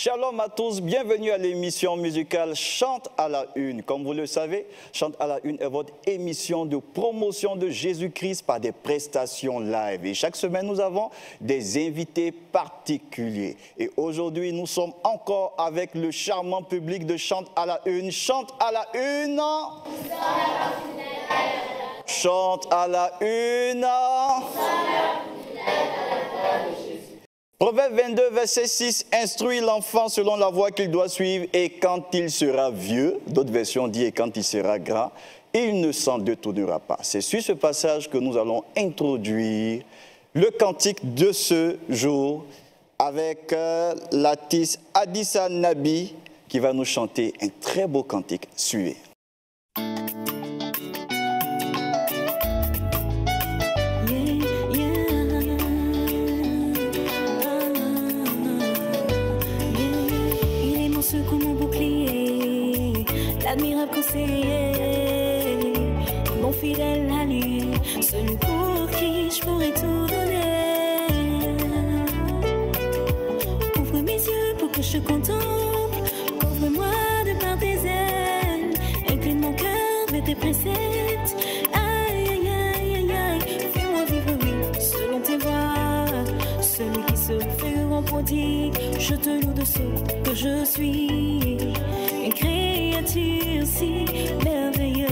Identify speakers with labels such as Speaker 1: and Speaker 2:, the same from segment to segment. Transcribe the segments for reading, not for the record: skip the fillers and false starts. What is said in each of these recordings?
Speaker 1: Shalom à tous, bienvenue à l'émission musicale Chante à la Une. Comme vous le savez, Chante à la Une est votre émission de promotion de Jésus-Christ par des prestations live. Et chaque semaine, nous avons des invités particuliers. Et aujourd'hui, nous sommes encore avec le charmant public de Chante à la Une. Chante à la Une. Chante à la Une. Proverbe 22, verset 6, instruit l'enfant selon la voie qu'il doit suivre et quand il sera vieux, d'autres versions disent et quand il sera grand, il ne s'en détournera pas. C'est sur ce passage que nous allons introduire le cantique de ce jour avec l'artiste Adissa Nabi qui va nous chanter un très beau cantique. Suivez.
Speaker 2: Admirable conseiller, mon fidèle allié, celui pour qui je pourrais tout donner. Ouvre mes yeux pour que je contemple, couvre-moi de par tes ailes, incline mon cœur vers tes préceptes. Aïe, aïe, aïe, aïe, aïe, fais-moi vivre, oui, selon tes voies. Celui qui se fait grand prodigue, je te loue de ce que je suis, une créature si merveilleuse.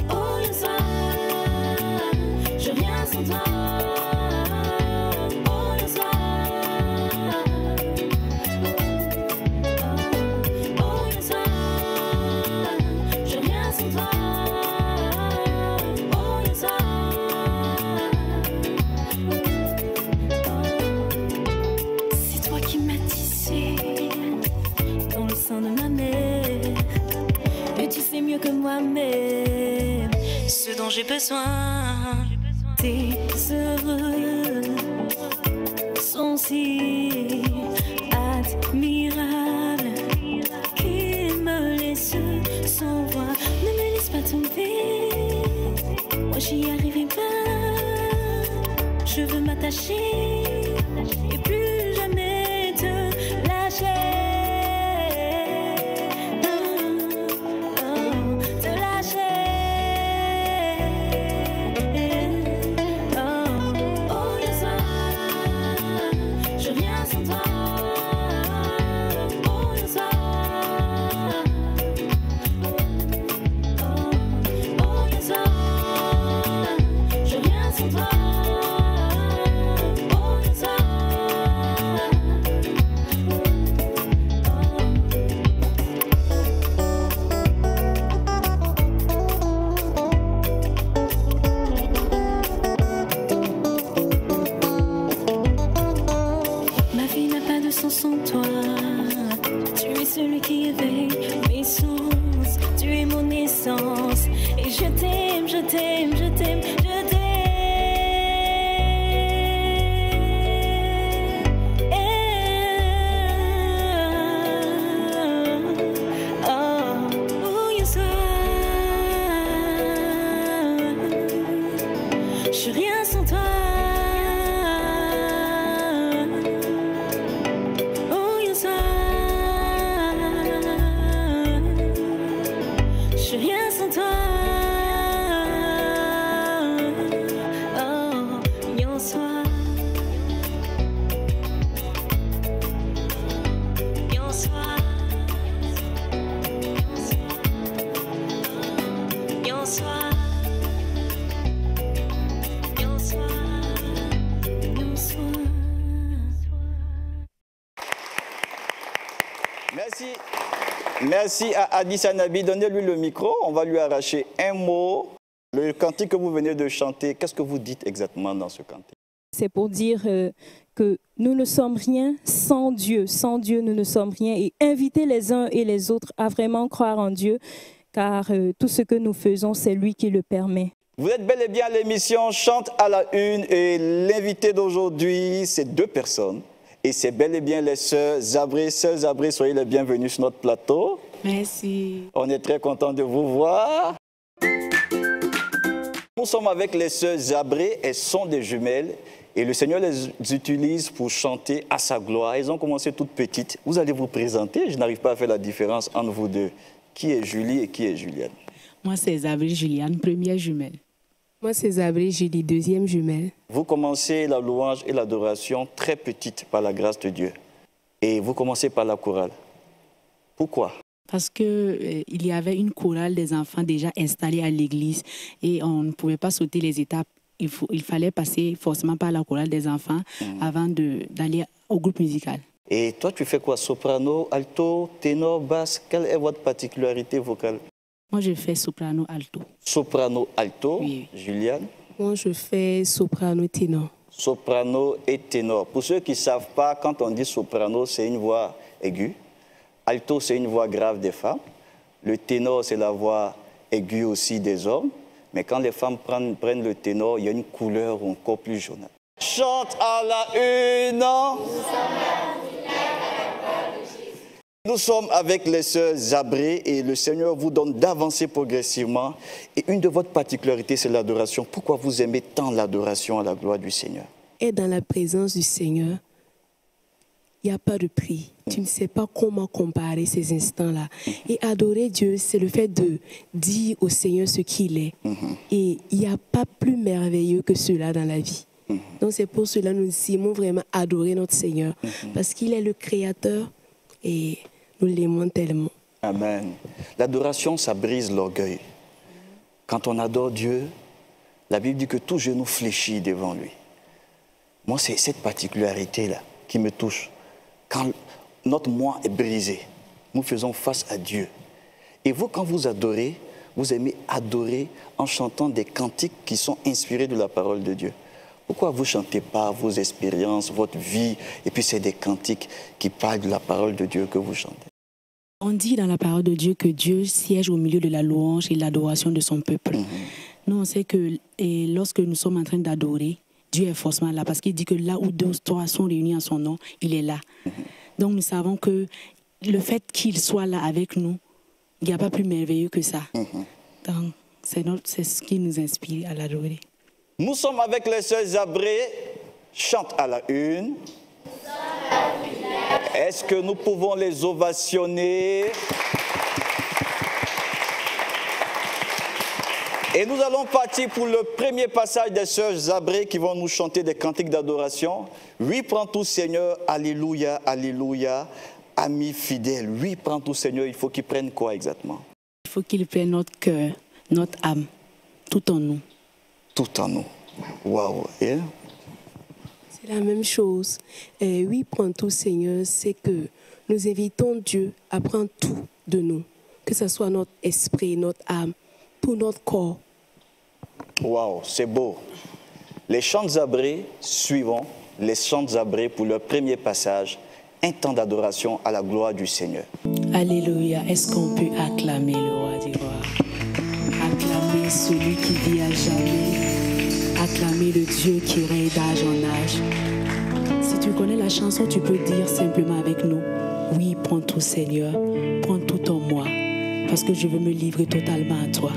Speaker 2: Oh, le soir, je viens sans toi. Oh, le soir, oh, le soir, je viens sans toi. Oh, le soir. C'est toi qui m'as tissé dans le sein de ma mère, et tu sais mieux que moi-même ce dont j'ai besoin. Tes œuvres sont si admirables qu'ils me laissent sans voix. Ne me laisse pas tomber, moi j'y arriverai pas. Je veux m'attacher et plus jamais te lâcher. Sans toi, tu es celui qui éveille mes sens, tu es mon essence, et je t'aime, je t'aime, je t'aime, je t'aime. Oh, you soir, je suis rien sans toi. Je suis rien sans toi. Oh, yo soir. Yo soir. Yo soir. Yo soir. Yo soir.
Speaker 1: Merci. Merci à Adissa Nabi. Donnez-lui le micro, on va lui arracher un mot. Le cantique que vous venez de chanter, qu'est-ce que vous dites exactement dans ce cantique?
Speaker 3: C'est pour dire que nous ne sommes rien sans Dieu. Sans Dieu, nous ne sommes rien. Et inviter les uns et les autres à vraiment croire en Dieu, car tout ce que nous faisons, c'est lui qui le permet.
Speaker 1: Vous êtes bel et bien à l'émission Chante à la Une et l'invité d'aujourd'hui, c'est deux personnes. Et c'est bel et bien les sœurs Zabré. Sœurs Zabré, soyez les bienvenus sur notre plateau.
Speaker 4: Merci.
Speaker 1: On est très content de vous voir. Nous sommes avec les sœurs Zabré, elles sont des jumelles Et le Seigneur les utilise pour chanter à sa gloire. Elles ont commencé toutes petites. Vous allez vous présenter. Je n'arrive pas à faire la différence entre vous deux. Qui est Julie et qui est Juliane?
Speaker 4: Moi, c'est Zabri Juliane, première jumelle.
Speaker 5: Moi, c'est Zabri Julie, deuxième jumelle.
Speaker 1: Vous commencez la louange et l'adoration très petite par la grâce de Dieu. Et vous commencez par la chorale. Pourquoi?
Speaker 4: Parce qu'il y avait une chorale des enfants déjà installée à l'église et on ne pouvait pas sauter les étapes. Il fallait passer forcément par la chorale des enfants avant d'aller au groupe musical.
Speaker 1: Et toi, tu fais quoi? Soprano, alto, ténor, basse? Quelle est votre particularité vocale?
Speaker 4: Moi, je fais soprano, alto.
Speaker 1: Soprano, alto.
Speaker 4: Oui.
Speaker 1: Juliane?
Speaker 5: Moi, je fais soprano, ténor.
Speaker 1: Soprano et ténor. Pour ceux qui ne savent pas, quand on dit soprano, c'est une voix aiguë. Alto, c'est une voix grave des femmes. Le ténor, c'est la voix aiguë aussi des hommes. Mais quand les femmes prennent le ténor, il y a une couleur encore plus jaune. Chante à la une. Nous sommes avec les sœurs Zabré et le Seigneur vous donne d'avancer progressivement. Et une de votre particularités, c'est l'adoration. Pourquoi vous aimez tant l'adoration à la gloire du Seigneur?
Speaker 5: Et dans la présence du Seigneur, il n'y a pas de prix. Tu ne sais pas comment comparer ces instants-là. Et adorer Dieu, c'est le fait de dire au Seigneur ce qu'il est. Et il n'y a pas plus merveilleux que cela dans la vie. Donc c'est pour cela que nous aimons vraiment adorer notre Seigneur. Parce qu'il est le Créateur et nous l'aimons tellement.
Speaker 1: Amen. L'adoration, ça brise l'orgueil. Quand on adore Dieu, la Bible dit que tout genou fléchit devant lui. Moi, c'est cette particularité-là qui me touche. Quand notre moi est brisé, nous faisons face à Dieu. Et vous, quand vous adorez, vous aimez adorer en chantant des cantiques qui sont inspirés de la parole de Dieu. Pourquoi vous ne chantez pas vos expériences, votre vie, et puis c'est des cantiques qui parlent de la parole de Dieu que vous chantez?
Speaker 4: On dit dans la parole de Dieu que Dieu siège au milieu de la louange et de l'adoration de son peuple. Nous, on sait que lorsque nous sommes en train d'adorer, Dieu est forcément là, parce qu'il dit que là où 2 ou 3 sont réunis en son nom, il est là. Donc nous savons que le fait qu'il soit là avec nous, il n'y a pas plus merveilleux que ça. Donc c'est ce qui nous inspire à l'adorer.
Speaker 1: Nous sommes avec les sœurs Zabré, chante à la une. Est-ce que nous pouvons les ovationner? Et nous allons partir pour le premier passage des sœurs Zabré qui vont nous chanter des cantiques d'adoration. Oui, prends tout Seigneur, alléluia, alléluia, ami fidèle. Oui, prends tout Seigneur, il faut qu'il prenne quoi exactement?
Speaker 4: Il faut qu'il prenne notre cœur, notre âme, tout en nous.
Speaker 1: Tout en nous. Waouh! Yeah.
Speaker 5: C'est la même chose. Et oui, prends tout Seigneur, c'est que nous invitons Dieu à prendre tout de nous. Que ce soit notre esprit, notre âme, tout notre corps.
Speaker 1: Waouh, c'est beau. Les chants Zabré suivons les chants Zabré pour leur premier passage, un temps d'adoration à la gloire du Seigneur.
Speaker 4: Alléluia. Est-ce qu'on peut acclamer le roi des rois? Acclamer celui qui vit à jamais. Acclamer le Dieu qui règne d'âge en âge. Si tu connais la chanson, tu peux dire simplement avec nous: oui, prends tout Seigneur, prends tout en moi, parce que je veux me livrer totalement à toi.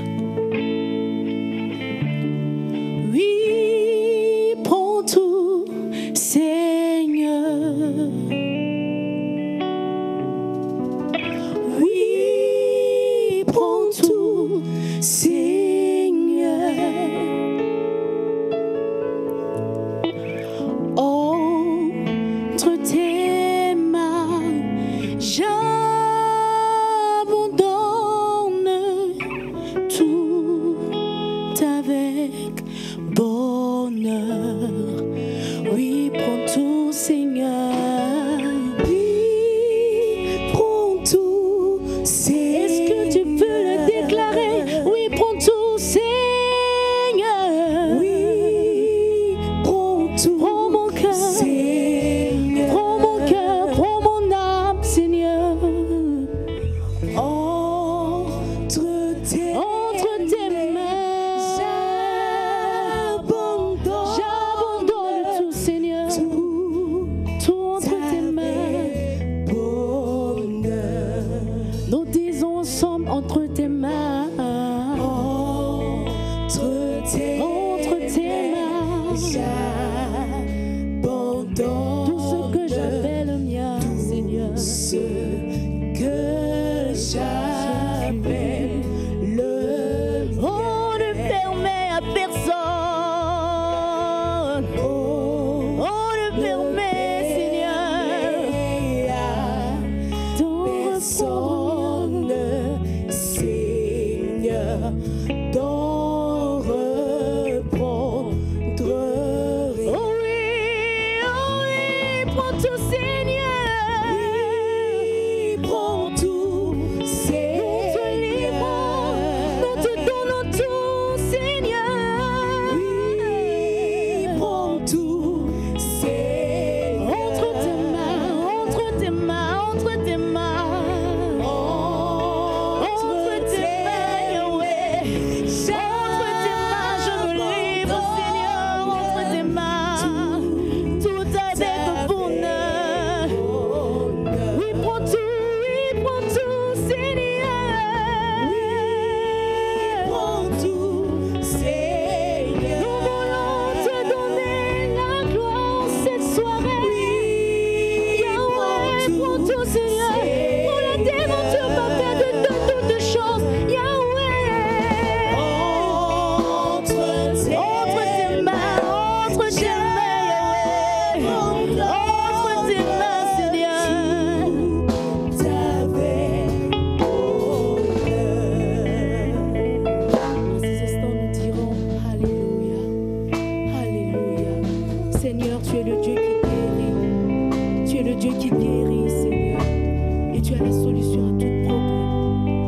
Speaker 4: Oui, prends tout Seigneur. Oui, prends tout Seigneur. Entre tes mains, j'abandonne tout avec bonheur. Oui, prends tout Seigneur.
Speaker 3: j'appelle le mien, Seigneur.
Speaker 5: Ce que j'appelle le
Speaker 3: On ne permet à personne. On ne permet, Seigneur, d'en reprendre.
Speaker 5: personne, Seigneur, d'en reprendre rien.
Speaker 3: Oh oui, prends tout, Seigneur.
Speaker 5: Oui, prends tout,
Speaker 3: Nous te
Speaker 5: Seigneur.
Speaker 3: livrons, nous te donnons tout, Seigneur.
Speaker 5: Oui, prends tout, Seigneur.
Speaker 3: Entre tes mains, entre tes mains, entre tes mains. Entre tes mains, Yahweh. Entre tes mains, je me livre, Seigneur. Entre tes mains, tout avec bonheur. Oui, prends tout, Seigneur.
Speaker 5: Prends tout, Seigneur.
Speaker 3: Nous voulons te donner la gloire cette soirée. Yahweh, prends tout, Seigneur. Pour la déventure parfaite de toutes choses. Yahweh. Entre tes mains, Yahweh. Entre tes mains, Seigneur. En ces instants, nous dirons Alléluia, Alléluia. Seigneur, tu es le Dieu qui guérit. Tu es le Dieu qui guérit, Seigneur. Et tu as la solution à tout problème.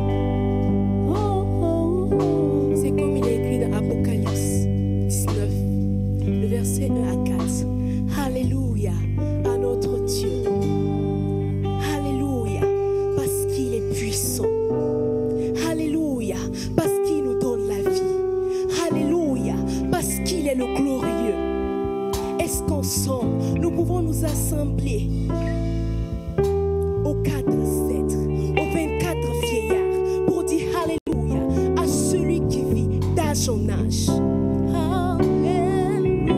Speaker 3: Oh, oh, oh.
Speaker 5: C'est comme il est écrit dans Apocalypse 19, le verset 1 à 4. Alléluia à notre Dieu. Alléluia parce qu'il est puissant. Alléluia parce qu'il nous donne la vie. Alléluia parce qu'il est le glorieux. Est-ce qu'ensemble, nous pouvons nous assembler aux 4 ancêtres, aux 24 vieillards, pour dire Alléluia à celui qui vit d'âge en âge. Alléluia.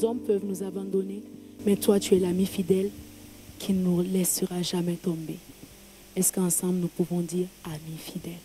Speaker 4: hommes peuvent nous abandonner, mais toi, tu es l'ami fidèle qui ne nous laissera jamais tomber. Est-ce qu'ensemble, nous pouvons dire ami fidèle?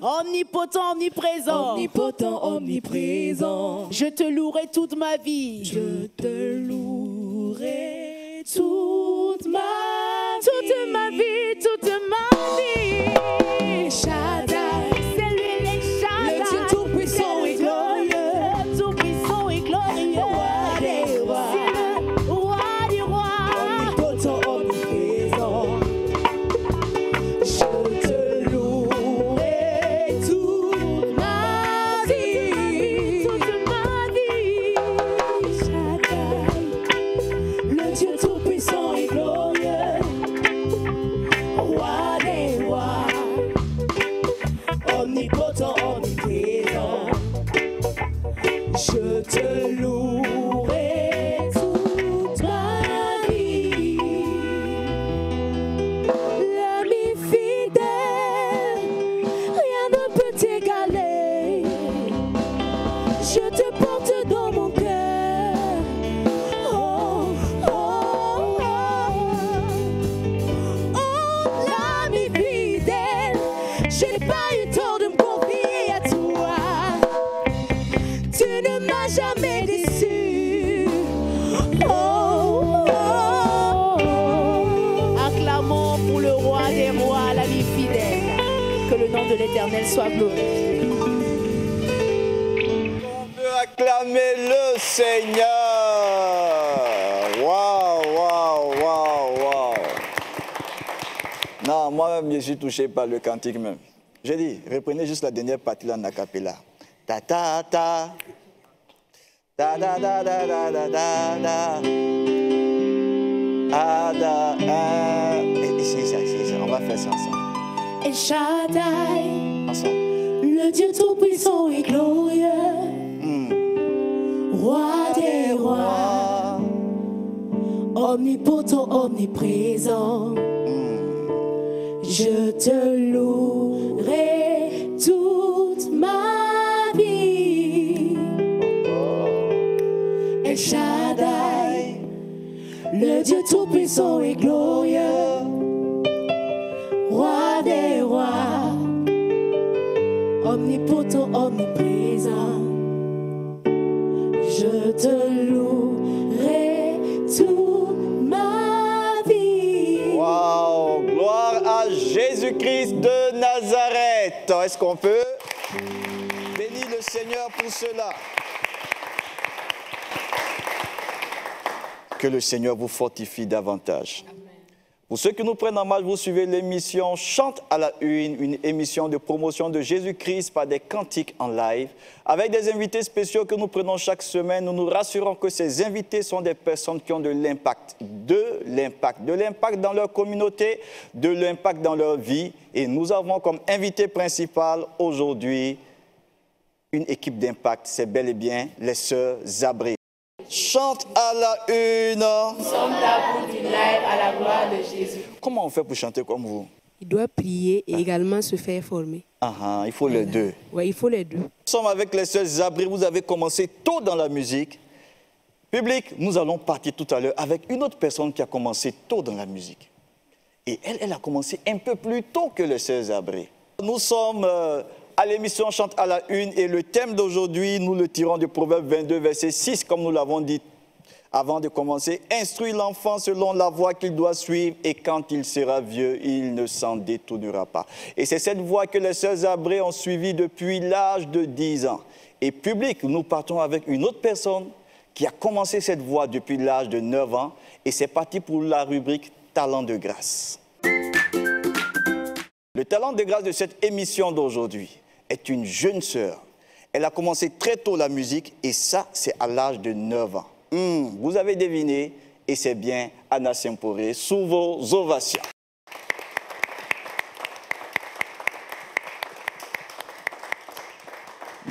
Speaker 6: Omnipotent, omniprésent.
Speaker 7: Je te louerai toute ma vie.
Speaker 6: Je te louerai toute ma vie.
Speaker 7: Toute ma vie, toute ma vie.
Speaker 6: Shaddai,
Speaker 7: c'est lui le Shaddai.
Speaker 6: Le Dieu tout-puissant et glorieux.
Speaker 7: Tout-puissant et glorieux.
Speaker 6: Roi des rois.
Speaker 7: C'est le roi des rois.
Speaker 6: Omnipotent, omniprésent. Je te louerai toute ma vie.
Speaker 7: Toute ma vie.
Speaker 6: Shaddai, le Dieu tout-puissant et glorieux.
Speaker 5: pas eu tort de me confier à toi. Tu ne m'as jamais déçu. Oh, oh, oh.
Speaker 7: Acclamons pour le roi des rois, la vie fidèle. Que le nom de l'Éternel soit glorifié.
Speaker 1: On peut acclamer le Seigneur. Waouh, waouh, waouh, waouh. Non, moi-même, je suis touché par le cantique même. J'ai dit, reprenez juste la dernière partie là en acapella. Ta ta ta. Da da da da da da da da. Ah da ah. C'est ça, on va faire ça ensemble.
Speaker 5: El Shaddai,
Speaker 1: Ensemble.
Speaker 5: le Dieu tout-puissant et glorieux, roi des rois, omnipotent, omniprésent. Je te louerai toute ma vie. El Shaddai, le Dieu tout-puissant et glorieux, roi des rois, omnipotent, omniprésent. Je te louerai toute ma vie.
Speaker 1: Waouh, gloire à Jésus-Christ de Nazareth. Est-ce qu'on peut bénir le Seigneur pour cela? Que le Seigneur vous fortifie davantage. Pour ceux qui nous prennent en marche, vous suivez l'émission Chante à la une émission de promotion de Jésus-Christ par des cantiques en live, avec des invités spéciaux que nous prenons chaque semaine. Nous nous rassurons que ces invités sont des personnes qui ont de l'impact dans leur communauté, de l'impact dans leur vie. Et nous avons comme invité principal aujourd'hui une équipe d'impact. C'est bel et bien les sœurs Zabré. Chante à la une.
Speaker 7: Nous sommes là pour du live à la gloire de Jésus.
Speaker 1: Comment on fait pour chanter comme vous?
Speaker 5: Il doit prier et également se faire former.
Speaker 1: Il faut les deux.
Speaker 5: Oui, il faut les deux.
Speaker 1: Nous sommes avec les sœurs Zabré. Vous avez commencé tôt dans la musique. Public, nous allons partir tout à l'heure avec une autre personne qui a commencé tôt dans la musique. Et elle a commencé un peu plus tôt que les sœurs Zabré. Nous sommes à l'émission Chante à la une et le thème d'aujourd'hui, nous le tirons du Proverbe 22, verset 6, comme nous l'avons dit avant de commencer. Instruis l'enfant selon la voie qu'il doit suivre et quand il sera vieux, il ne s'en détournera pas. Et c'est cette voie que les sœurs Zabré ont suivie depuis l'âge de 10 ans. Et Public, nous partons avec une autre personne qui a commencé cette voie depuis l'âge de 9 ans et c'est parti pour la rubrique Talent de grâce. Le talent de grâce de cette émission d'aujourd'hui est une jeune sœur. Elle a commencé très tôt la musique et ça, c'est à l'âge de 9 ans. Vous avez deviné et c'est bien Anna Semporé sous vos ovations.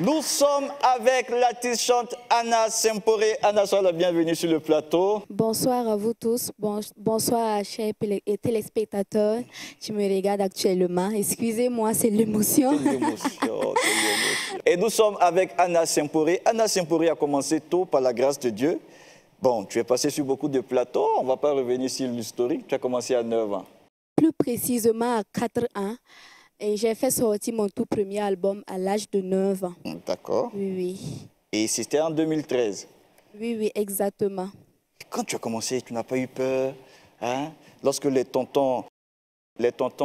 Speaker 1: Nous sommes avec l'artiste chante Anna Semporé. Anna, sois la bienvenue sur le plateau.
Speaker 8: Bonsoir à vous tous. Bonsoir à chers téléspectateurs qui me regardent actuellement. Excusez-moi, c'est l'émotion.
Speaker 1: C'est l'émotion. Et nous sommes avec Anna Semporé. Anna Semporé a commencé tôt par la grâce de Dieu. Bon, tu es passé sur beaucoup de plateaux. On ne va pas revenir sur l'historique. Tu as commencé à 9 ans.
Speaker 8: Plus précisément à 4 ans. Et j'ai fait sortir mon tout premier album à l'âge de 9 ans.
Speaker 1: D'accord.
Speaker 8: Oui, oui.
Speaker 1: Et c'était en 2013.
Speaker 8: Oui, oui, exactement.
Speaker 1: Quand tu as commencé, tu n'as pas eu peur, hein? Lorsque les tontons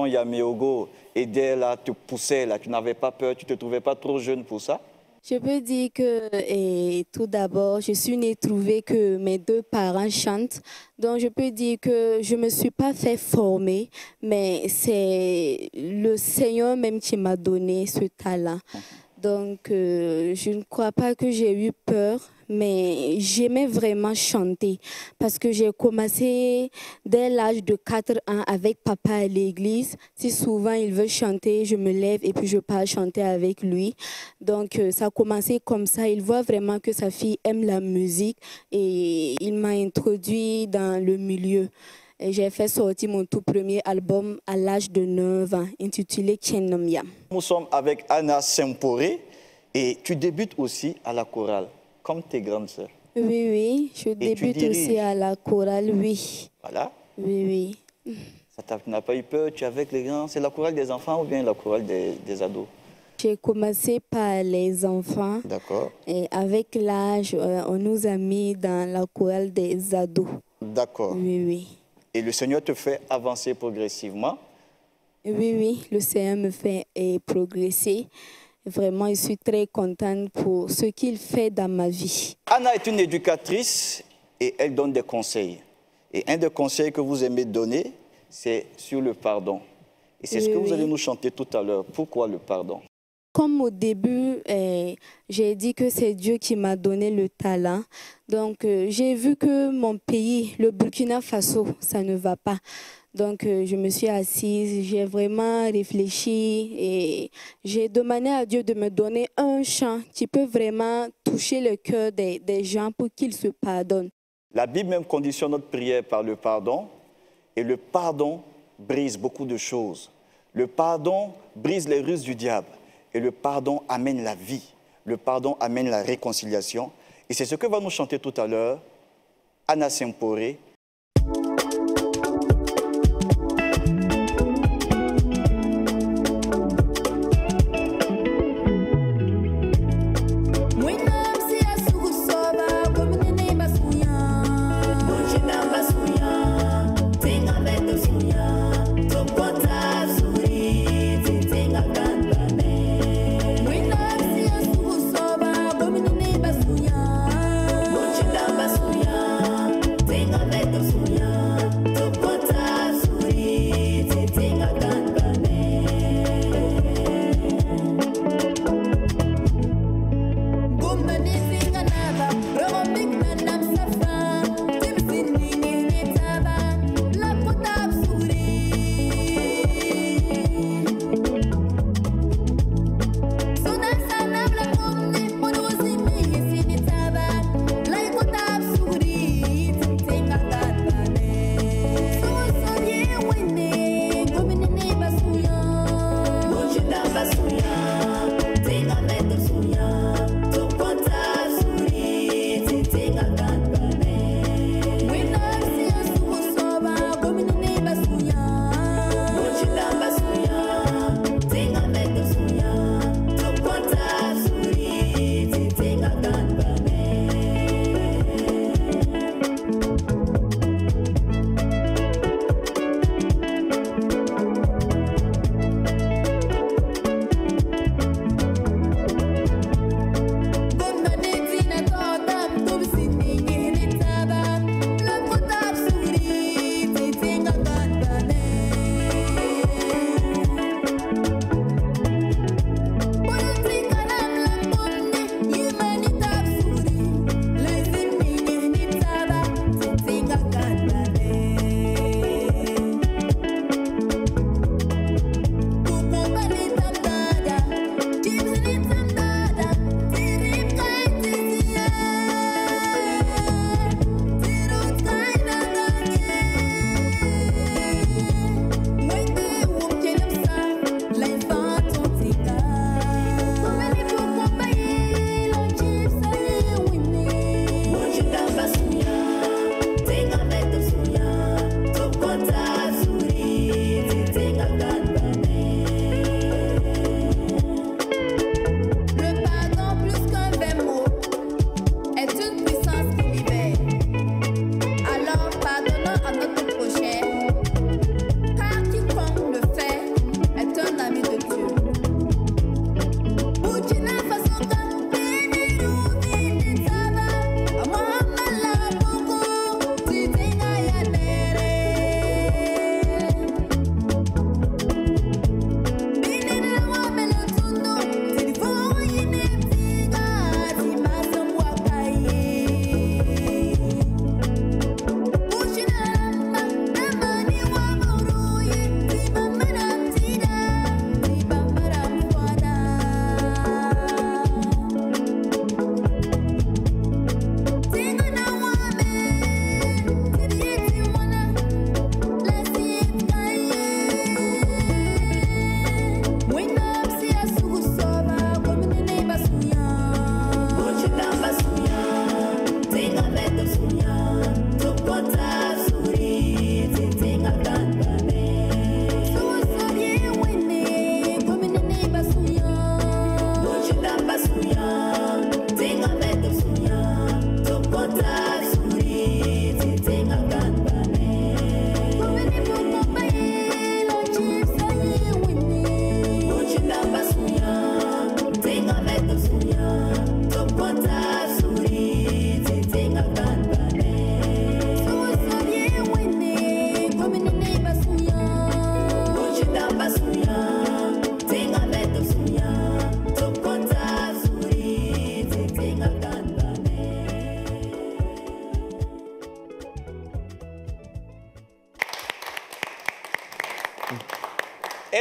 Speaker 1: Yaméogo aidaient là, te poussaient là, tu n'avais pas peur, tu ne te trouvais pas trop jeune pour ça?
Speaker 8: Je peux dire que tout d'abord, je suis née trouver que mes deux parents chantent. Donc, je peux dire que je ne me suis pas fait former, mais c'est le Seigneur même qui m'a donné ce talent. Donc, je ne crois pas que j'ai eu peur, mais j'aimais vraiment chanter parce que j'ai commencé dès l'âge de 4 ans avec papa à l'église. Si souvent il veut chanter, je me lève et puis je pars chanter avec lui. Donc, ça a commencé comme ça. Il voit vraiment que sa fille aime la musique et il m'a introduit dans le milieu. J'ai fait sortir mon tout premier album à l'âge de 9 ans, intitulé Tchenomia.
Speaker 1: Nous sommes avec Anna Semporé et tu débutes aussi à la chorale, comme tes grandes sœurs.
Speaker 8: Oui, oui, je débute aussi à la chorale, oui.
Speaker 1: Voilà.
Speaker 8: Oui, oui.
Speaker 1: Tu n'as pas eu peur, tu es avec les grands. C'est la chorale des enfants ou bien la chorale des ados?
Speaker 8: J'ai commencé par les enfants.
Speaker 1: D'accord.
Speaker 8: Et avec l'âge, on nous a mis dans la chorale des ados.
Speaker 1: D'accord.
Speaker 8: Oui, oui.
Speaker 1: Et le Seigneur te fait avancer progressivement?
Speaker 8: Oui, oui, le Seigneur me fait progresser. Vraiment, je suis très contente pour ce qu'il fait dans ma vie.
Speaker 1: Anna est une éducatrice et elle donne des conseils. Et un des conseils que vous aimez donner, c'est sur le pardon. Et c'est ce que vous allez nous chanter tout à l'heure. Pourquoi le pardon?
Speaker 8: Comme au début, j'ai dit que c'est Dieu qui m'a donné le talent. Donc, j'ai vu que mon pays, le Burkina Faso, ça ne va pas. Donc, je me suis assise, j'ai vraiment réfléchi et j'ai demandé à Dieu de me donner un chant qui peut vraiment toucher le cœur des gens pour qu'ils se pardonnent.
Speaker 1: La Bible même conditionne notre prière par le pardon. Et le pardon brise beaucoup de choses. Le pardon brise les ruses du diable. Et le pardon amène la vie. Le pardon amène la réconciliation. Et c'est ce que va nous chanter tout à l'heure Anna Semporé.
Speaker 2: Tenga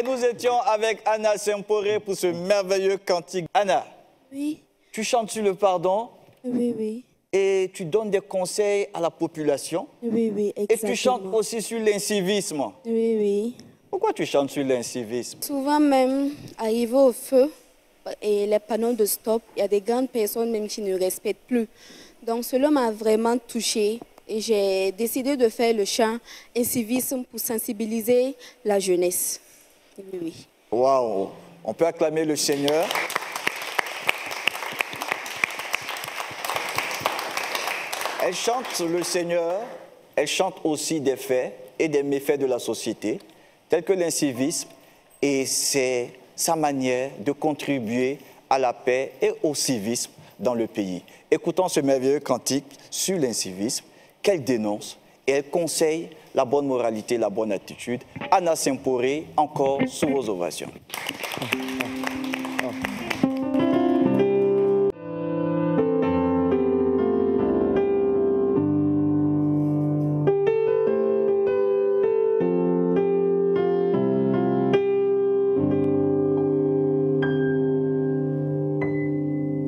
Speaker 1: Et nous étions avec Anna Semporé pour ce merveilleux cantique. Anna,
Speaker 8: Oui,
Speaker 1: tu chantes sur le pardon
Speaker 8: oui, oui.
Speaker 1: et tu donnes des conseils à la population.
Speaker 8: Oui, oui,
Speaker 1: Et
Speaker 8: exactement.
Speaker 1: tu chantes aussi sur l'incivisme.
Speaker 8: Oui, oui.
Speaker 1: Pourquoi tu chantes sur l'incivisme?
Speaker 8: Souvent même, arrivé au feu et les panneaux de stop, il y a des grandes personnes même qui ne respectent plus. Donc cela m'a vraiment touchée et j'ai décidé de faire le chant incivisme pour sensibiliser la jeunesse. Oui, oui.
Speaker 1: Waouh! On peut acclamer le Seigneur. Elle chante le Seigneur, elle chante aussi des faits et des méfaits de la société, tels que l'incivisme, et c'est sa manière de contribuer à la paix et au civisme dans le pays. Écoutons ce merveilleux cantique sur l'incivisme qu'elle dénonce et elle conseille la bonne moralité, la bonne attitude. Anna Semporé, encore sous vos ovations.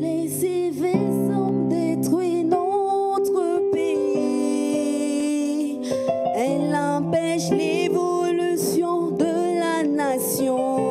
Speaker 2: Les civismes ont détruit notre pays. Elle empêche l'évolution de la nation.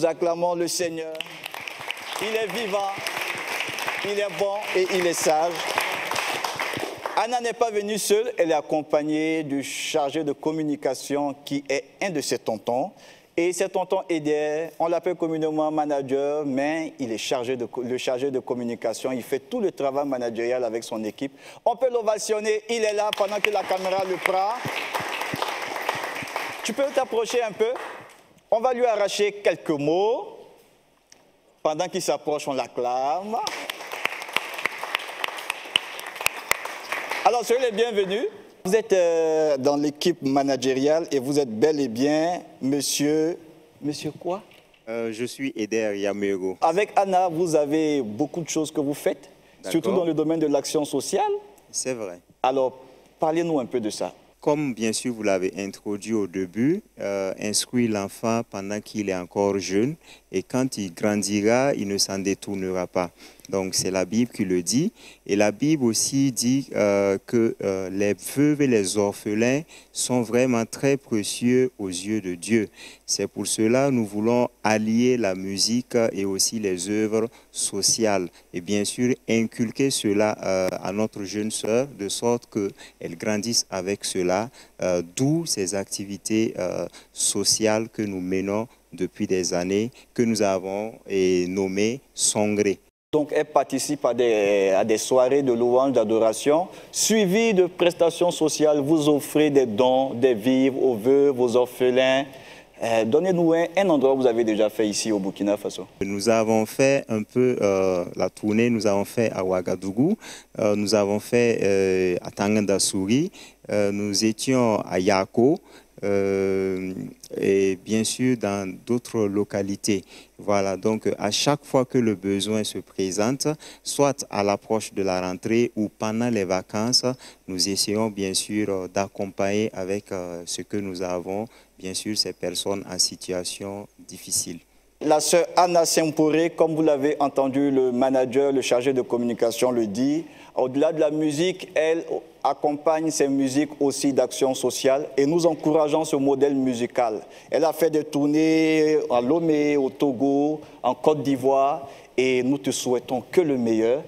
Speaker 1: Nous acclamons le Seigneur. Il est vivant, il est bon et il est sage. Anna n'est pas venue seule, elle est accompagnée du chargé de communication qui est un de ses tontons. Et c'est tonton Eder, on l'appelle communément manager, mais il est le chargé de communication. Il fait tout le travail managérial avec son équipe. On peut l'ovationner, il est là pendant que la caméra le prend. Tu peux t'approcher un peu? On va lui arracher quelques mots. Pendant qu'il s'approche, on l'acclame. Alors, soyez les bienvenus. Vous êtes dans l'équipe managériale et vous êtes bel et bien monsieur... Monsieur quoi?
Speaker 9: Je suis Eder Yamego.
Speaker 1: Avec Anna, vous avez beaucoup de choses que vous faites, surtout dans le domaine de l'action sociale.
Speaker 9: C'est vrai.
Speaker 1: Alors, parlez-nous un peu de ça.
Speaker 9: Comme bien sûr vous l'avez introduit au début, instruire l'enfant pendant qu'il est encore jeune et quand il grandira, il ne s'en détournera pas. Donc c'est la Bible qui le dit. Et la Bible aussi dit que les veuves et les orphelins sont vraiment très précieux aux yeux de Dieu. C'est pour cela que nous voulons allier la musique et aussi les œuvres sociales. Et bien sûr inculquer cela à notre jeune sœur de sorte qu'elle grandisse avec cela. D'où ces activités sociales que nous menons depuis des années, que nous avons nommées Songré.
Speaker 1: Donc, elle participe à des soirées de louange, d'adoration, suivies de prestations sociales. Vous offrez des dons, des vivres aux veuves, aux orphelins. Donnez-nous un endroit que vous avez déjà fait ici au Burkina Faso.
Speaker 9: Nous avons fait un peu la tournée, nous avons fait à Ouagadougou, nous avons fait à Tangandasouri, nous étions à Yako, et bien sûr dans d'autres localités. Voilà, donc à chaque fois que le besoin se présente, soit à l'approche de la rentrée ou pendant les vacances, nous essayons bien sûr d'accompagner avec ce que nous avons, bien sûr, ces personnes en situation difficile.
Speaker 1: La sœur Anna Semporé, comme vous l'avez entendu, le manager, le chargé de communication le dit, au-delà de la musique, elle accompagne ces musiques aussi d'action sociale et nous encourageons ce modèle musical. Elle a fait des tournées à Lomé, au Togo, en Côte d'Ivoire et nous te souhaitons que le meilleur.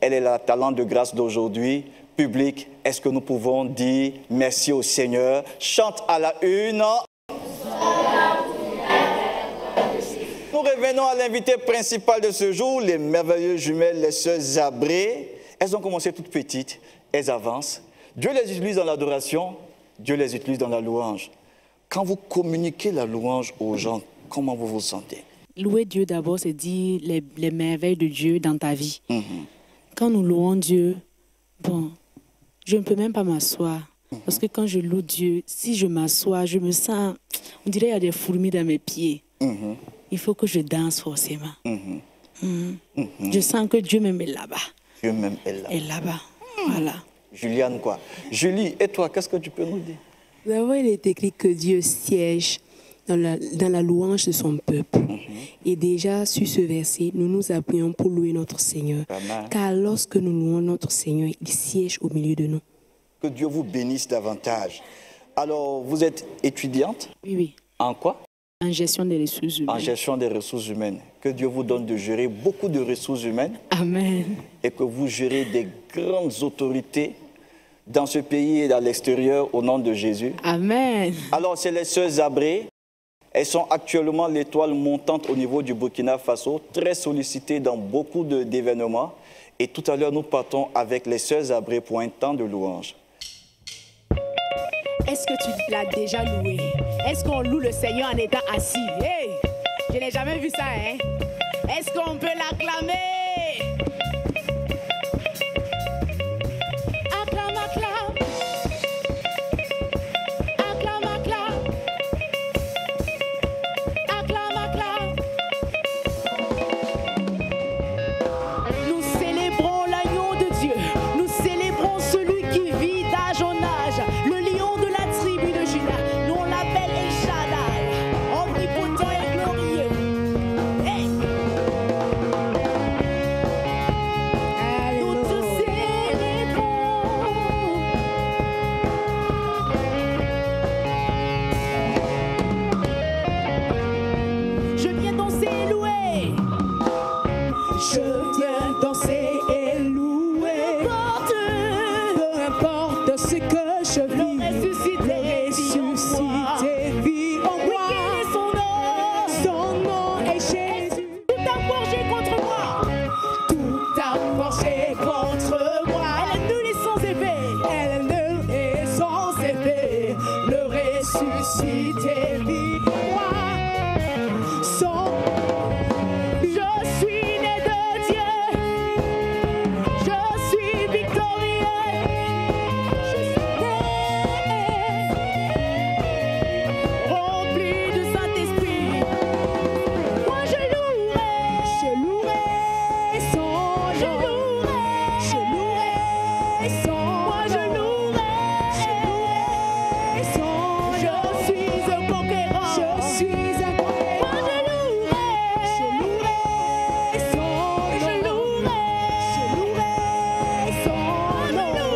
Speaker 1: Elle est la talent de grâce d'aujourd'hui. Public, est-ce que nous pouvons dire merci au Seigneur? Chante à la une. Nous revenons à l'invité principal de ce jour, les merveilleuses jumelles, les sœurs Zabré. Elles ont commencé toutes petites, elles avancent. Dieu les utilise dans l'adoration, Dieu les utilise dans la louange. Quand vous communiquez la louange aux gens, comment vous vous sentez?
Speaker 4: Louer Dieu d'abord, c'est dire les merveilles de Dieu dans ta vie. Quand nous louons Dieu, bon, je ne peux même pas m'asseoir. Parce que quand je loue Dieu, si je m'assois, je me sens, on dirait qu'il y a des fourmis dans mes pieds. Il faut que je danse forcément. Je sens que Dieu même est là-bas.
Speaker 1: Dieu même est là.
Speaker 4: Est là-bas. Voilà.
Speaker 1: Juliane, quoi? Julie, et toi, qu'est-ce que tu peux nous dire?
Speaker 5: D'abord, il est écrit que Dieu siège dans la louange de son peuple. Et déjà, sur ce verset, nous nous appuyons pour louer notre Seigneur.
Speaker 1: Amen.
Speaker 5: Car lorsque nous louons notre Seigneur, il siège au milieu de nous.
Speaker 1: Que Dieu vous bénisse davantage. Alors, vous êtes étudiante?
Speaker 4: Oui, oui.
Speaker 1: En quoi?
Speaker 4: En gestion des ressources humaines.
Speaker 1: En gestion des ressources humaines. Que Dieu vous donne de gérer beaucoup de ressources humaines.
Speaker 4: Amen.
Speaker 1: Et que vous gérez des grandes autorités dans ce pays et à l'extérieur au nom de Jésus.
Speaker 4: Amen.
Speaker 1: Alors, c'est les sœurs Zabré. Elles sont actuellement l'étoile montante au niveau du Burkina Faso, très sollicitées dans beaucoup d'événements. Et tout à l'heure, nous partons avec les sœurs Zabré pour un temps de louange.
Speaker 7: Est-ce que tu l'as déjà loué? Est-ce qu'on loue le Seigneur en étant assis? Hey! Je n'ai jamais vu ça, hein? Est-ce qu'on peut l'acclamer? Acclame, acclame. Acclame, acclame. Acclame, acclame. Nous célébrons l'agneau de Dieu. Nous célébrons celui qui vit d'âge en âge. Le lion de la tribu de Juda. Nous on l'appelle El Shaddai. Omnipotent et glorieux. Hey!
Speaker 6: Je viens danser et louer. Peu importe ce que je vis. Le ressuscité vit en moi. Son nom est Jésus.
Speaker 7: Tout a forgé contre moi.
Speaker 6: Tout a forgé contre moi.
Speaker 7: Elle annule les sans effet.
Speaker 6: Elle annule et sans effet. Le ressuscité vit en moi.
Speaker 7: Je suis né de Dieu. Je suis victorieux. Je suis rempli de Saint-Esprit. Moi je louerai
Speaker 6: son nom.
Speaker 7: Je louerai
Speaker 6: son
Speaker 7: Moi je louerai
Speaker 6: son
Speaker 7: Je suis un conquérant.
Speaker 6: Je suis un conquérant.
Speaker 7: Moi je louerai
Speaker 6: son
Speaker 7: Je louerai
Speaker 6: son nom.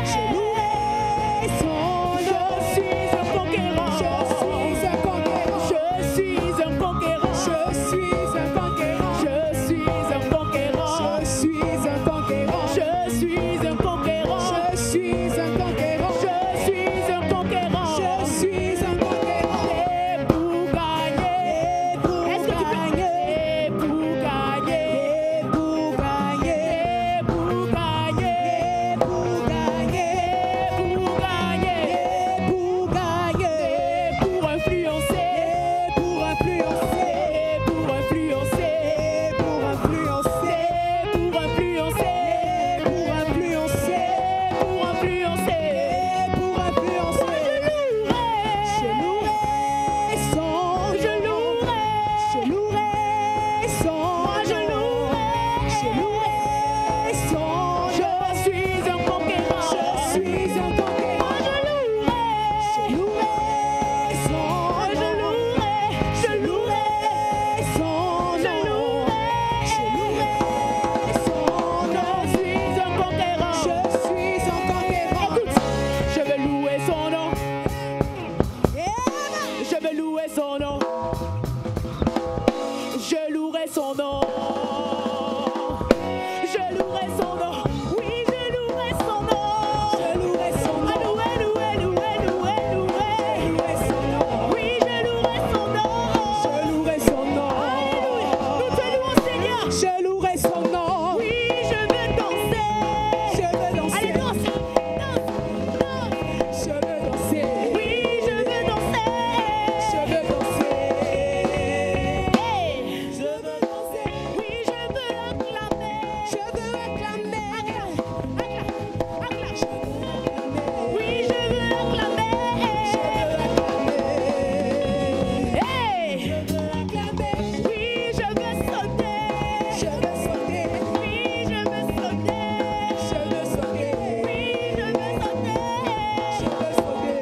Speaker 6: Je louerai son nom.
Speaker 7: Je suis un conquérant.
Speaker 6: Je suis un conquérant.
Speaker 7: Je suis un conquérant.
Speaker 6: Je suis un conquérant.
Speaker 7: Je suis un conquérant.
Speaker 6: Je suis un conquérant.
Speaker 7: Je suis un conquérant.
Speaker 6: Je suis un conquérant.
Speaker 7: Je suis un conquérant.
Speaker 6: Je suis un conquérant.
Speaker 7: Et pour gagner. Est-ce que tu peux et pour gagner.
Speaker 6: Pour gagner.
Speaker 7: Et pour gagner.
Speaker 6: Pour gagner.
Speaker 7: Pour gagner.
Speaker 6: Pour gagner.
Speaker 7: Pour influencer.
Speaker 6: Pour influencer.
Speaker 7: Pour influencer.
Speaker 6: Pour influencer.
Speaker 7: Pour influencer.
Speaker 6: Pour influencer.
Speaker 7: Pour influencer.
Speaker 6: Pour influencer. Je louerai son
Speaker 7: Je louerai.
Speaker 6: Je louerai son
Speaker 7: Moi je louerai.
Speaker 6: Je louerai son
Speaker 7: Je suis un conquérant.
Speaker 6: Je suis un conquérant.
Speaker 7: Moi je louerai.
Speaker 6: Je louerai son
Speaker 7: Je louerai.
Speaker 6: Je louerai son
Speaker 7: Je louerai.
Speaker 6: Je louerai son
Speaker 7: Je suis un conquérant.
Speaker 6: Je suis un conquérant.
Speaker 7: Écoute, je vais louer son nom. Je vais louer son nom. Je louerai son nom. Je louerai son nom. Oui, je louerai son nom.
Speaker 6: Je louerai son nom.
Speaker 7: Ah, louer, louer, louer, louer, louer. Oui, je louerai son nom.
Speaker 6: Je louerai son nom.
Speaker 7: Alléluia. Nous te louons, Seigneur.
Speaker 6: Je louerai son nom.
Speaker 7: Oui, je veux danser.
Speaker 6: Je veux danser.
Speaker 7: Allez, danse, danse, danse.
Speaker 6: Je veux danser.
Speaker 7: Oui, je veux danser.
Speaker 6: Je veux danser.
Speaker 7: Hey.
Speaker 6: Je veux danser.
Speaker 7: Oui, je veux acclamer.
Speaker 6: Je veux acclamer.
Speaker 7: Acclame. Oui, je veux acclamer. Hey.
Speaker 6: Je veux acclamer.
Speaker 7: Oui, je veux sauter.
Speaker 6: Je veux sauter.
Speaker 7: Oui, je veux sauter.
Speaker 6: Je veux sauter.
Speaker 7: Oui, je veux sauter.
Speaker 6: Je veux sauter.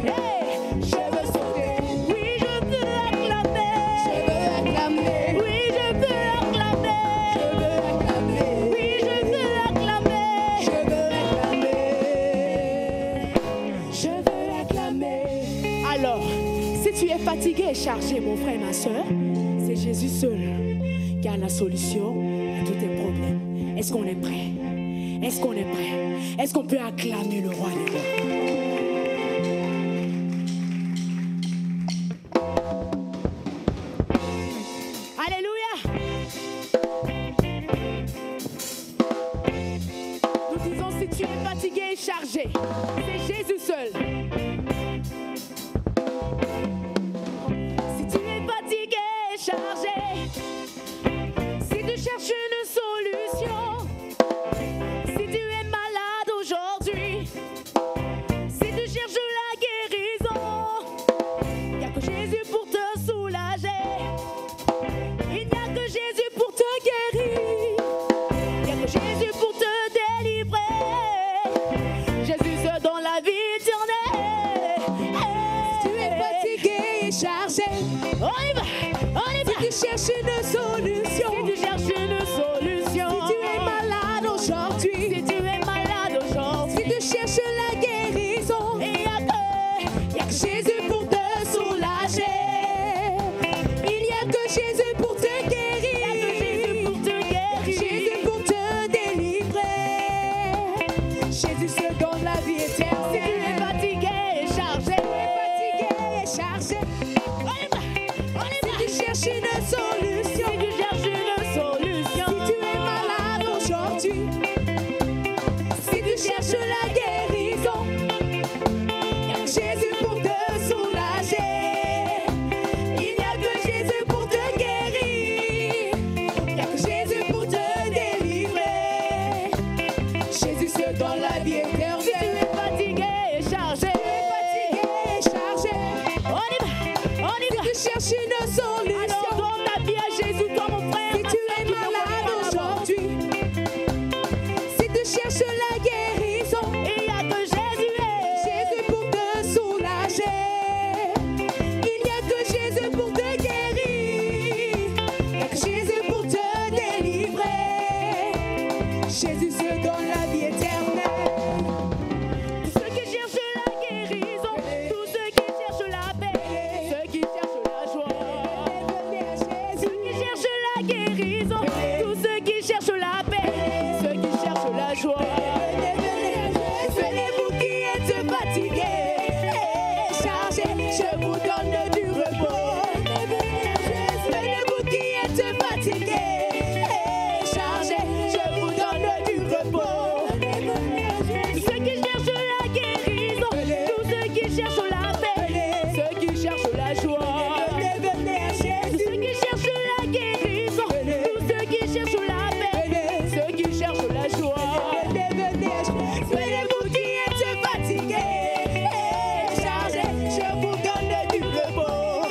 Speaker 7: Hey.
Speaker 6: Je veux sauter.
Speaker 7: Oui, je veux acclamer.
Speaker 6: Je veux acclamer.
Speaker 7: Oui, je veux acclamer.
Speaker 6: Je veux acclamer.
Speaker 7: Oui, je veux acclamer.
Speaker 6: Je veux acclamer. Je veux acclamer.
Speaker 7: Alors, si tu es fatigué et chargé, mon frère et ma soeur, c'est Jésus seul qui a la solution à tous tes problèmes. Est-ce qu'on est prêt? Est-ce qu'on est prêt? Est-ce qu'on peut acclamer le roi des rois? Alléluia! Nous disons, si tu es fatigué et chargé, c'est Jésus seul. Si tu es fatigué et chargé, si tu cherches une solution, si tu es malade aujourd'hui, si tu cherches la guérison, il n'y a que Jésus pour te soulager. Il n'y a que Jésus pour te guérir. Il n'y a que Jésus pour te délivrer. Jésus se donne la vie éternelle.
Speaker 6: Tu es fatigué et chargé.
Speaker 7: On y va, on y va.
Speaker 6: Tu cherches une solution.
Speaker 7: Si tu cherches une solution,
Speaker 6: Si tu es malade aujourd'hui.
Speaker 7: si tu es malade aujourd'hui,
Speaker 6: Si tu cherches la guérison.
Speaker 7: il n'y a que
Speaker 6: Jésus pour te soulager. Il n'y a que Jésus pour te guérir.
Speaker 7: la guérison, tous ceux qui cherchent la paix, ceux qui cherchent la joie. Venez-vous qui êtes fatigués et chargés, je vous donne du repos. Venez-vous qui êtes fatigués et chargés, je vous donne du repos. Tous ceux qui cherchent la guérison, tous ceux qui cherchent la paix, ceux qui cherchent la joie. Tous ceux qui cherchent la guérison, tous ceux qui cherchent la paix, ceux qui cherchent la joie. Venez-vous qui êtes fatigués et chargés, je vous donne du repos.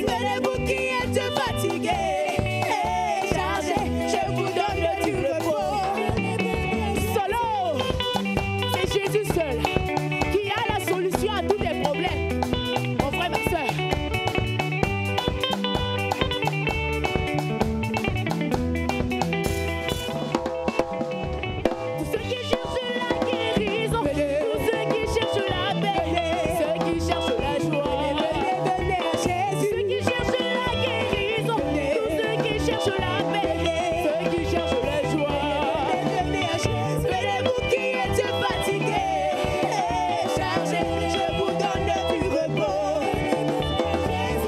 Speaker 7: Venez-vous qui êtes fatigués et chargés, je vous donne du repos. Solo, c'est Jésus seul qui a la solution à tous tes problèmes. Mon frère, ma soeur. Tous ceux qui cherchent la guérison, tous ceux qui cherchent la paix, ceux qui cherchent la joie. Ceux qui cherchent la guérison, tous ceux qui cherchent la paix, ceux qui cherchent la joie. Venez-vous qui êtes fatigués et chargés, je vous donne du repos.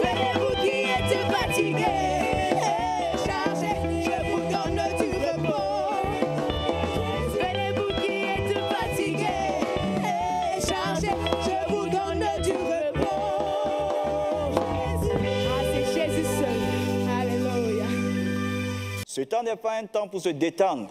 Speaker 7: Venez-vous qui êtes fatigués et chargés, je vous donne du repos. Venez-vous qui êtes fatigués et chargés, je vous donne du repos. Ah, c'est Jésus seul. Alléluia.
Speaker 1: Ce temps n'est pas un temps pour se détendre.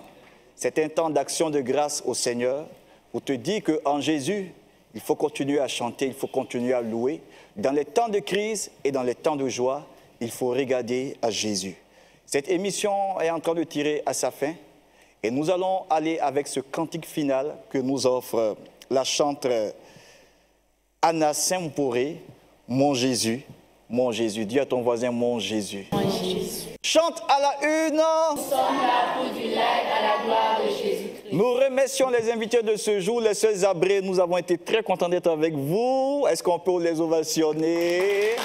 Speaker 1: C'est un temps d'action de grâce au Seigneur pour te dire qu'en Jésus, il faut continuer à chanter, il faut continuer à louer. Dans les temps de crise et dans les temps de joie, il faut regarder à Jésus. Cette émission est en train de tirer à sa fin et nous allons aller avec ce cantique final que nous offre la chanteuse Anna Semporé, Mon Jésus, mon Jésus. Dis à ton voisin, mon Jésus. Mon Jésus. Chante à la une. Nous sommes là pour du live à la gloire de Jésus-Christ. Nous remercions les invités de ce jour, les sœurs Zabré. Nous avons été très contents d'être avec vous. Est-ce qu'on peut les ovationner?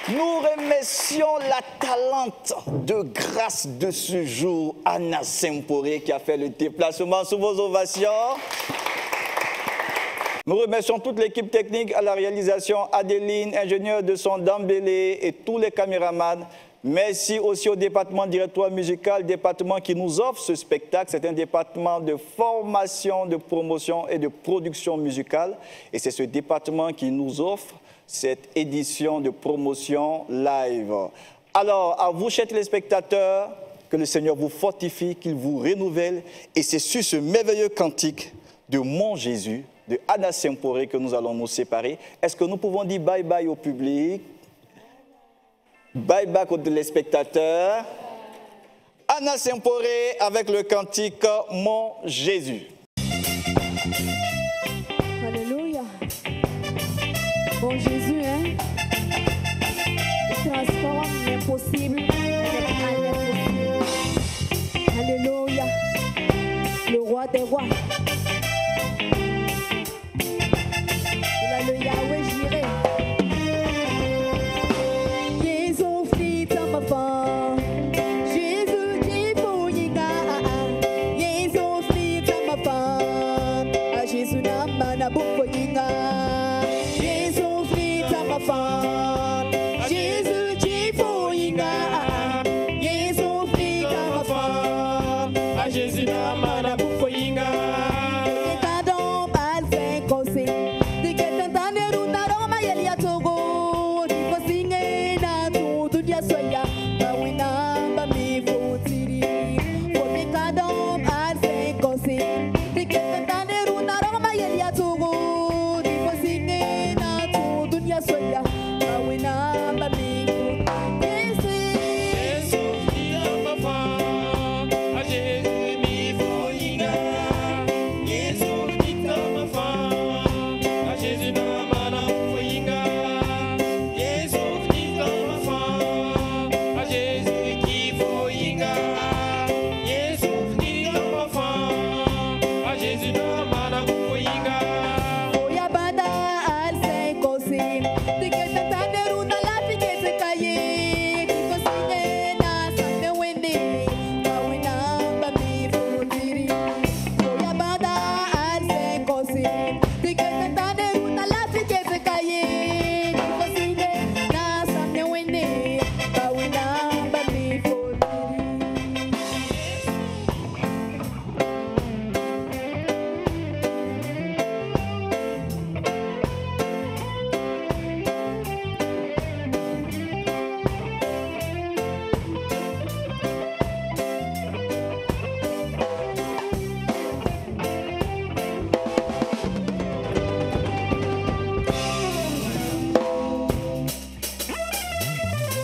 Speaker 1: Nous remercions la talente de grâce de ce jour, Anna Semporé, qui a fait le déplacement sous vos ovations. Nous remercions toute l'équipe technique à la réalisation, Adeline, ingénieur de son Dambélé et tous les caméramans. Merci aussi au département directoire musical, département qui nous offre ce spectacle. C'est un département de formation, de promotion et de production musicale. Et c'est ce département qui nous offre cette édition de promotion live. Alors, à vous, chers téléspectateurs, que le Seigneur vous fortifie, qu'il vous renouvelle. Et c'est sur ce merveilleux cantique de Mon Jésus, de Anna Semporé, que nous allons nous séparer. Est-ce que nous pouvons dire bye-bye au public? Bye-bye aux téléspectateurs. Anna Semporé avec le cantique Mon Jésus.
Speaker 3: Alléluia. Bon Jésus, hein? Il transforme l'impossible en impossible. Alléluia. Le roi des rois. Il a le Yahweh Jireh. Jésus fit à ma femme. Jésus dit pour Yinga. Jésus fit à ma femme. Jésus n'a pas na pour Yinga. Jésus fit à ma femme. Jésus dit pour Yinga. Jésus fit à ma femme. Jésus n'a pas na pour Yinga.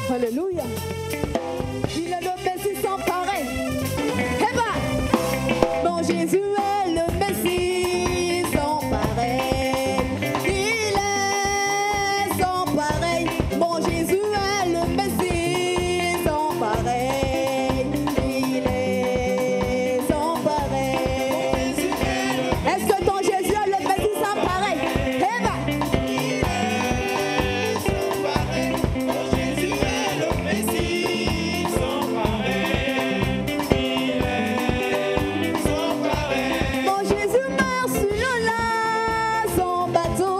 Speaker 6: Alléluia. Il est le Messie sans pareil. Eh ben, mon Jésus est le Messie sans pareil. Il est sans pareil. Mon Jésus est le Messie sans pareil. Il est sans pareil. Est-ce que ton Jésus est le Messie sans pareil? Eh ben, mon Jésus meurt sur le lac, son bateau,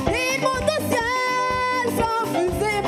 Speaker 6: il monte au ciel sans fusée.